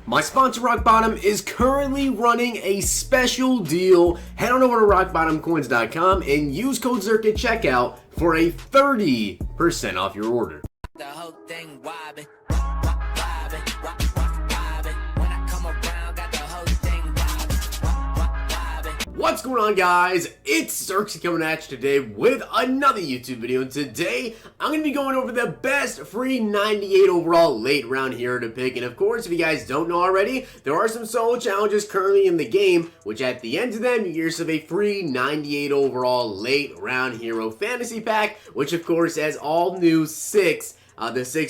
My sponsor Rock Bottom is currently running a special deal. Head on over to rockbottomcoins.com and use code Zirksee at checkout for a 30% off your order. The whole thing wobbin', wobbin'. When I come around, got the whole thing wobbin'. What's going on, guys? It's Zirksee coming at you today with another YouTube video, and today I'm going to be going over the best free 98 overall late round hero to pick. And of course, if you guys don't know already, there are some solo challenges currently in the game, which at the end of them, you get yourself a free 98 overall late round hero fantasy pack, which of course has all new the 6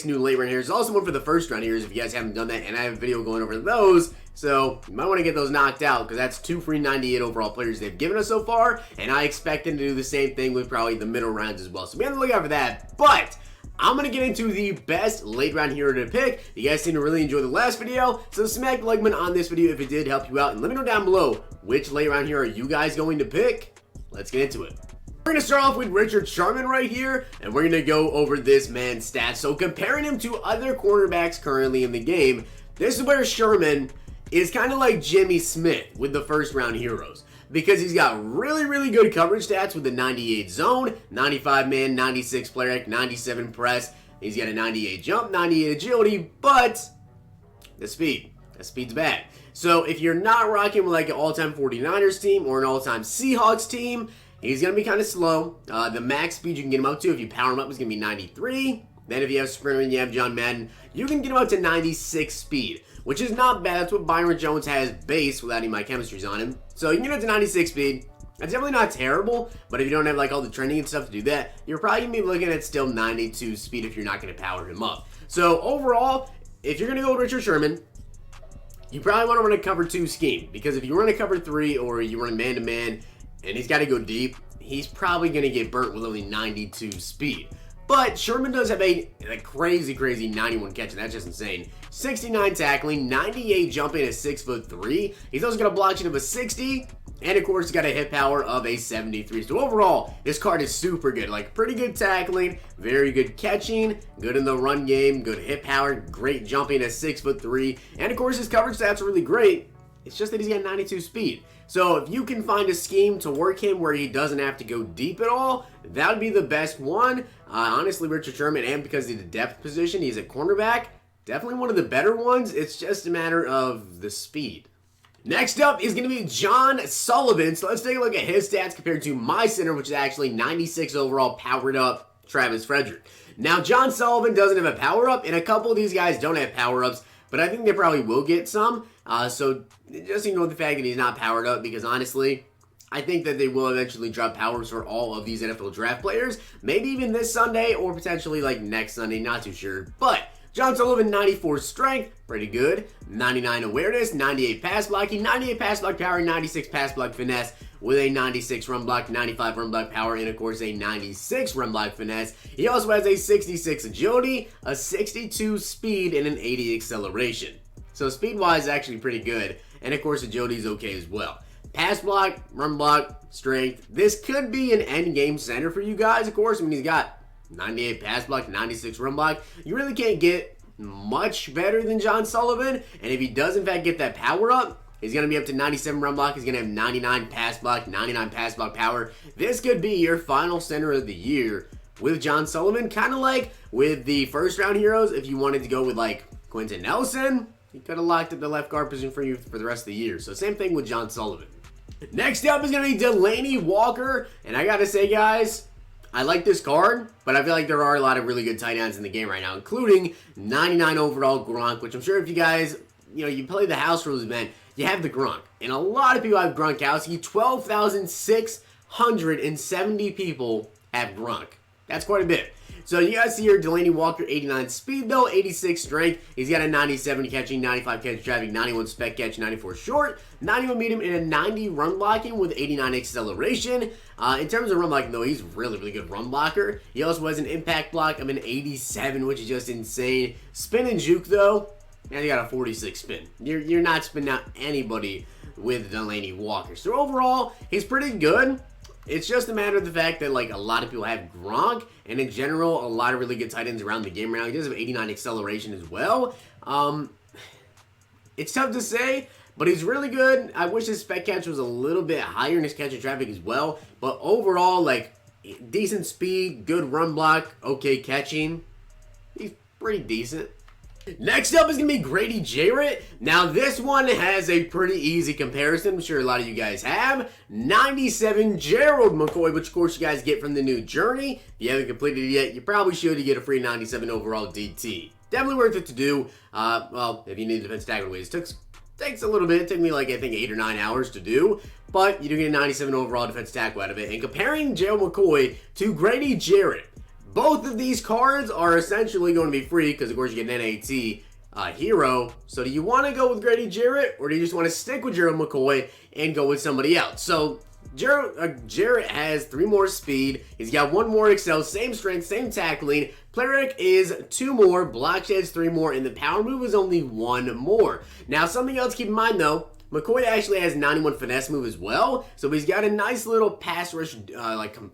new late round heroes. Also one for the first round heroes if you guys haven't done that, and I have a video going over those. So you might want to get those knocked out because that's 2 free 98 overall players they've given us so far, and I expect them to do the same thing with probably the middle rounds as well. So be on the lookout for that. But I'm going to get into the best late round hero to pick. You guys seem to really enjoy the last video, so smack the like button on this video if it did help you out, and let me know down below which late round hero are you guys going to pick. Let's get into it. We're going to start off with Rashad Sharman right here, and we're going to go over this man's stats. So comparing him to other cornerbacks currently in the game, this is where Sherman is kind of like Jimmy Smith with the first round heroes, because he's got really good coverage stats with the 98 zone, 95 man, 96 player act, 97 press. He's got a 98 jump, 98 agility, but the speed's bad. So if you're not rocking with like an all-time 49ers team or an all-time Seahawks team, he's going to be kind of slow. The max speed you can get him up to if you power him up is going to be 93. Then if you have Sprinter and you have John Madden, you can get him up to 96 speed, which is not bad. That's what Byron Jones has base without any my chemistries on him. So you can get up to 96 speed. That's definitely not terrible, but if you don't have like all the training and stuff to do that, you're probably going to be looking at still 92 speed if you're not going to power him up. So overall, if you're going to go with Rashad Sherman, you probably want to run a cover 2 scheme, because if you run a cover 3 or you run man-to-man and he's got to go deep, he's probably going to get burnt with only 92 speed. But Sherman does have a crazy 91 catch, and that's just insane. 69 tackling, 98 jumping at 6'3". He's also got a block sheet of a 60, and of course he's got a hit power of a 73. So overall, this card is super good. Like, pretty good tackling, very good catching, good in the run game, good hit power, great jumping at 6'3", and of course his coverage stats are really great. It's just that he's got 92 speed. So if you can find a scheme to work him where he doesn't have to go deep at all, that would be the best one. Honestly, Rashad Sherman, and because he's a depth position, he's a cornerback, definitely one of the better ones. It's just a matter of the speed. Next up is going to be John Sullivan. So let's take a look at his stats compared to my center, which is actually 96 overall powered up Travis Frederick. Now, John Sullivan doesn't have a power up, and a couple of these guys don't have power ups, but I think they probably will get some. So just ignore the fact that he's not powered up, because honestly, I think that they will eventually drop powers for all of these NFL draft players. Maybe even this Sunday or potentially like next Sunday, not too sure. But John Sullivan, 94 strength, pretty good. 99 awareness, 98 pass blocking, 98 pass block power, 96 pass block finesse with a 96 run block, 95 run block power, and of course a 96 run block finesse. He also has a 66 agility, a 62 speed, and an 80 acceleration. So speed-wise, actually pretty good. And of course, agility is okay as well. Pass block, run block, strength. This could be an end game center for you guys, of course. I mean, he's got 98 pass block, 96 run block. You really can't get much better than John Sullivan. And if he does, in fact, get that power up, he's going to be up to 97 run block. He's going to have 99 pass block, 99 pass block power. This could be your final center of the year with John Sullivan. Kind of like with the first round heroes, if you wanted to go with like Quentin Nelson, he could have locked up the left guard position for you for the rest of the year. So same thing with John Sullivan. Next up is going to be Delanie Walker. And I got to say, guys, I like this card, but I feel like there are a lot of really good tight ends in the game right now, including 99 overall Gronk, which I'm sure if you guys, you play the house rules event, you have the Gronk. And a lot of people have Gronkowski. 12,670 people have Gronk. That's quite a bit. So you guys see here, Delanie Walker, 89 speed though, 86 strength. He's got a 97 catching, 95 catch traffic, 91 spec catch, 94 short, 91 medium, and a 90 run blocking with 89 acceleration. In terms of run blocking though, he's really good run blocker. He also has an impact block of an 87, which is just insane. Spin and juke though, and he got a 46 spin. You're not spinning out anybody with Delanie Walker. So overall, he's pretty good. It's just a matter of the fact that, like, a lot of people have Gronk, and in general, a lot of really good tight ends around the game right now. He does have 89 acceleration as well. It's tough to say, but he's really good. I wish his spec catch was a little bit higher in his catch and traffic as well. But overall, like, decent speed, good run block, okay catching. He's pretty decent. Next up is going to be Grady Jarrett. Now, this one has a pretty easy comparison. I'm sure a lot of you guys have. 97 Gerald McCoy, which of course you guys get from the new Journey. If you haven't completed it yet, you probably should to get a free 97 overall DT. Definitely worth it to do. Well, if you need defense tackle ways, takes a little bit. It took me like, I think, 8 or 9 hours to do. But you do get a 97 overall defense tackle out of it. And comparing Gerald McCoy to Grady Jarrett, both of these cards are essentially going to be free because, of course, you get an NAT hero. So do you want to go with Grady Jarrett, or do you just want to stick with Gerald McCoy and go with somebody else? So Jarrett has 3 more speed. He's got 1 more excel, same strength, same tackling. Play is 2 more, block sheds 3 more, and the power move is only 1 more. Now, something else to keep in mind, though, McCoy actually has 91 finesse move as well, so he's got a nice little pass rush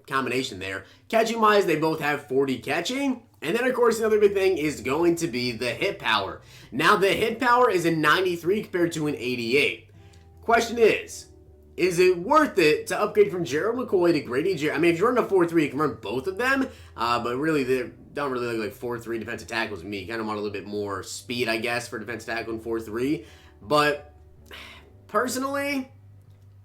combination there. Catching wise, they both have 40 catching. And then, of course, another big thing is going to be the hit power. Now, the hit power is a 93 compared to an 88. Question is it worth it to upgrade from Gerald McCoy to Grady Jarrett? I mean, if you're running a 4-3, you can run both of them, but really, they don't really look like 4-3 defensive tackles to me. You kind of want a little bit more speed, I guess, for defensive tackle in 4-3. But personally,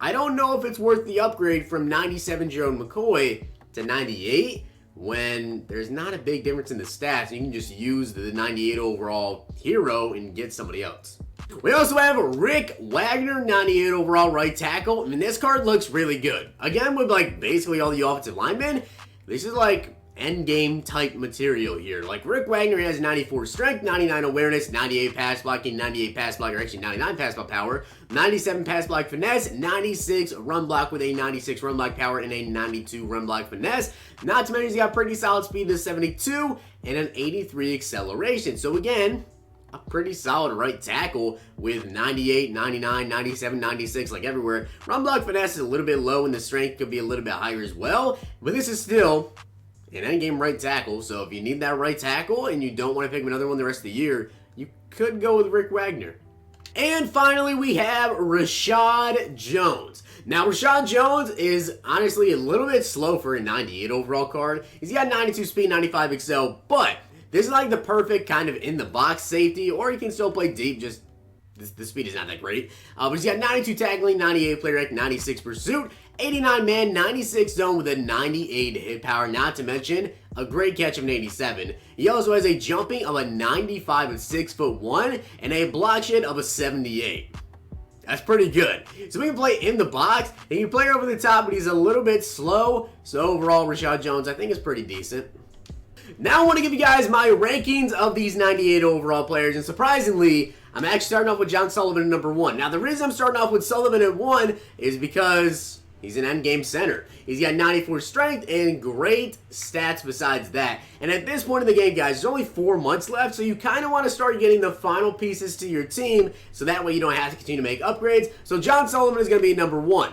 I don't know if it's worth the upgrade from 97 Gerald McCoy to 98 when there's not a big difference in the stats. You can just use the 98 overall hero and get somebody else. We also have Rick Wagner, 98 overall right tackle. I mean, this card looks really good. Again, with like basically all the offensive linemen, this is like end game type material here. Like Rick Wagner has 94 strength, 99 awareness, 98 pass blocking, 98 pass block, or actually 99 pass block power, 97 pass block finesse, 96 run block with a 96 run block power, and a 92 run block finesse. Not to mention he's got pretty solid speed to 72 and an 83 acceleration. So again, a pretty solid right tackle with 98, 99, 97, 96, like everywhere. Run block finesse is a little bit low and the strength could be a little bit higher as well, but this is still an endgame right tackle, so if you need that right tackle and you don't want to pick another one the rest of the year, you could go with Rick Wagner. And finally, we have Rashad Jones. Now, Rashad Jones is honestly a little bit slow for a 98 overall card. He's got 92 speed, 95 excel, but this is like the perfect kind of in-the-box safety, or he can still play deep, just the speed is not that great. But he's got 92 tackling, 98 play rec, 96 pursuit, 89 man, 96 zone with a 98 hit power, not to mention a great catch of an 87. He also has a jumping of a 95 at 6'1" and a block shed of a 78. That's pretty good. So we can play in the box, and he can play over the top, but he's a little bit slow. So overall, Rashad Jones, I think, is pretty decent. Now I want to give you guys my rankings of these 98 overall players, and surprisingly, I'm actually starting off with John Sullivan at number 1. Now the reason I'm starting off with Sullivan at 1 is because he's an endgame center. He's got 94 strength and great stats besides that. And at this point in the game, guys, there's only 4 months left, so you kind of want to start getting the final pieces to your team, so that way you don't have to continue to make upgrades. So John Sullivan is going to be number 1.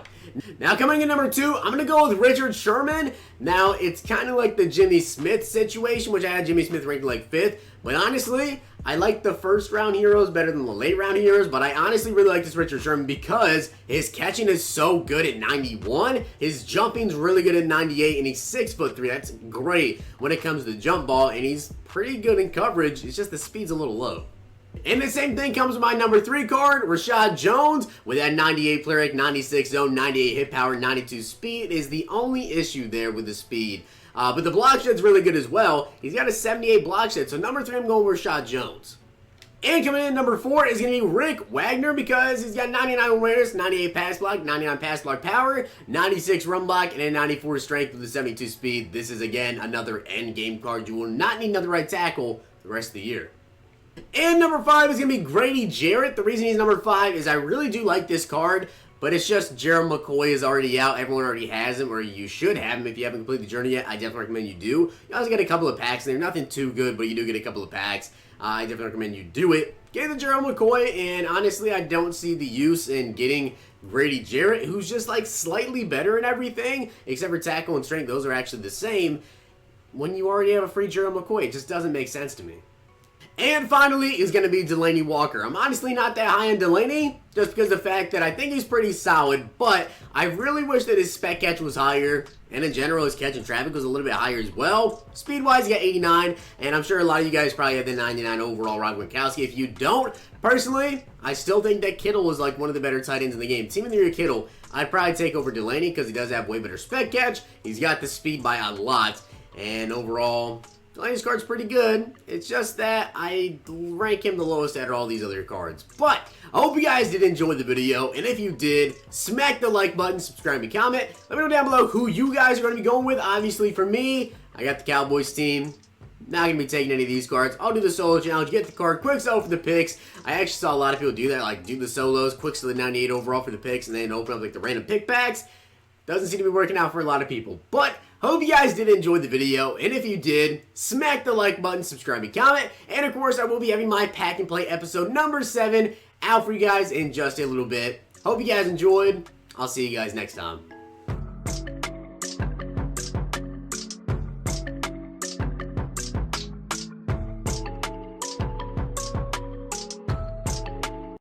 Now coming in number 2, I'm going to go with Richard Sherman. Now it's kind of like the Jimmy Smith situation, which I had Jimmy Smith ranked like 5th. But honestly, I like the first round heroes better than the late round heroes. But I honestly really like this Richard Sherman because his catching is so good at 91. His jumping's really good at 98, and he's 6'3". That's great when it comes to the jump ball, and he's pretty good in coverage. It's just the speed's a little low. And the same thing comes with my number 3 card, Rashad Jones, with that 98 play rec, 96 zone, 98 hit power, 92 speed is the only issue there with the speed. But the block shed's really good as well. He's got a 78 block shed, so number 3 I'm going with Rashad Jones. And coming in number 4 is going to be Rick Wagner because he's got 99 awareness, 98 pass block, 99 pass block power, 96 run block, and a 94 strength with a 72 speed. This is, again, another end game card. You will not need another right tackle the rest of the year. And number 5 is going to be Grady Jarrett. The reason he's number 5 is I really do like this card, but it's just Gerald McCoy is already out. Everyone already has him, or you should have him if you haven't completed the journey yet. I definitely recommend you do. You also get a couple of packs in there. Nothing too good, but you do get a couple of packs. I definitely recommend you do it. Get the Gerald McCoy, and honestly, I don't see the use in getting Grady Jarrett, who's just like slightly better in everything, except for tackle and strength. Those are actually the same. When you already have a free Gerald McCoy, it just doesn't make sense to me. And finally is going to be Delanie Walker. I'm honestly not that high on Delanie, just because of the fact that I think he's pretty solid, but I really wish that his spec catch was higher, and in general his catch in traffic was a little bit higher as well. Speed-wise, he got 89, and I'm sure a lot of you guys probably have the 99 overall Rob Gronkowski. If you don't, personally, I still think that Kittle was like one of the better tight ends in the game. Team of the year Kittle, I'd probably take over Delanie because he does have way better spec catch. He's got the speed by a lot, and overall, Delanie's card's pretty good. It's just that I rank him the lowest out of all these other cards. But I hope you guys did enjoy the video, and if you did, smack the like button, subscribe, and comment. Let me know down below who you guys are going to be going with. Obviously, for me, I got the Cowboys team. Not going to be taking any of these cards. I'll do the solo challenge, get the card, quick sell for the picks. I actually saw a lot of people do that, like do the solos, quick sell the 98 overall for the picks, and then open up like the random pick packs. Doesn't seem to be working out for a lot of people. But hope you guys did enjoy the video, and if you did, smack the like button, subscribe, and comment. And of course, I will be having my pack and play episode number 7 out for you guys in just a little bit. Hope you guys enjoyed. I'll see you guys next time.